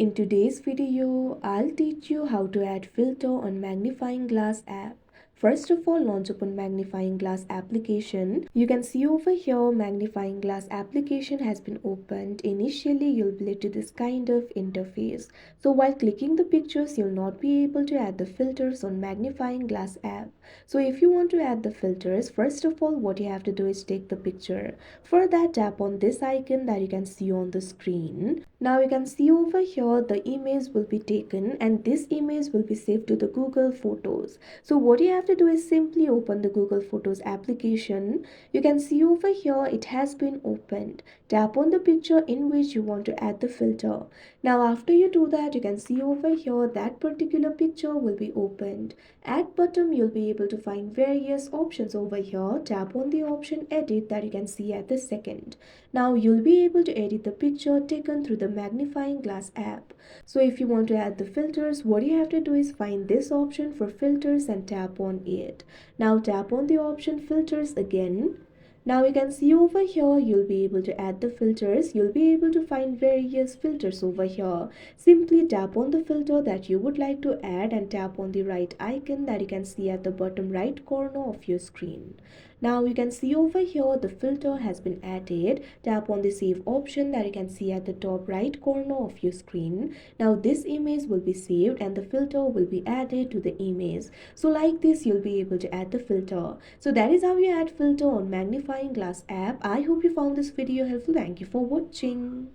In today's video, I'll teach you how to add filter on Magnifying Glass app. First of all, launch open Magnifying Glass application. You can see over here Magnifying Glass application has been opened. Initially, you'll be led to this kind of interface. So while clicking the pictures, you'll not be able to add the filters on Magnifying Glass app. So if you want to add the filters, first of all, what you have to do is take the picture. For that, tap on this icon that you can see on the screen. Now you can see over here the image will be taken and this image will be saved to the Google Photos. So what you have to do is simply open the Google Photos application. You can see over here it has been opened. Tap on the picture in which you want to add the filter. Now after you do that, you can see over here that particular picture will be opened. At bottom you'll be able to find various options over here. Tap on the option edit that you can see at the second. Now you'll be able to edit the picture taken through the Magnifying Glass app. So if you want to add the filters, what you have to do is find this option for filters and tap on it. Now tap on the option filters again. Now you can see over here you'll be able to add the filters. You'll be able to find various filters over here. Simply tap on the filter that you would like to add and tap on the right icon that you can see at the bottom right corner of your screen. Now you can see over here the filter has been added. Tap on the save option that you can see at the top right corner of your screen. Now this image will be saved and the filter will be added to the image. So like this you'll be able to add the filter. So that is how you add filter on Magnifying Glass app. I hope you found this video helpful. Thank you for watching.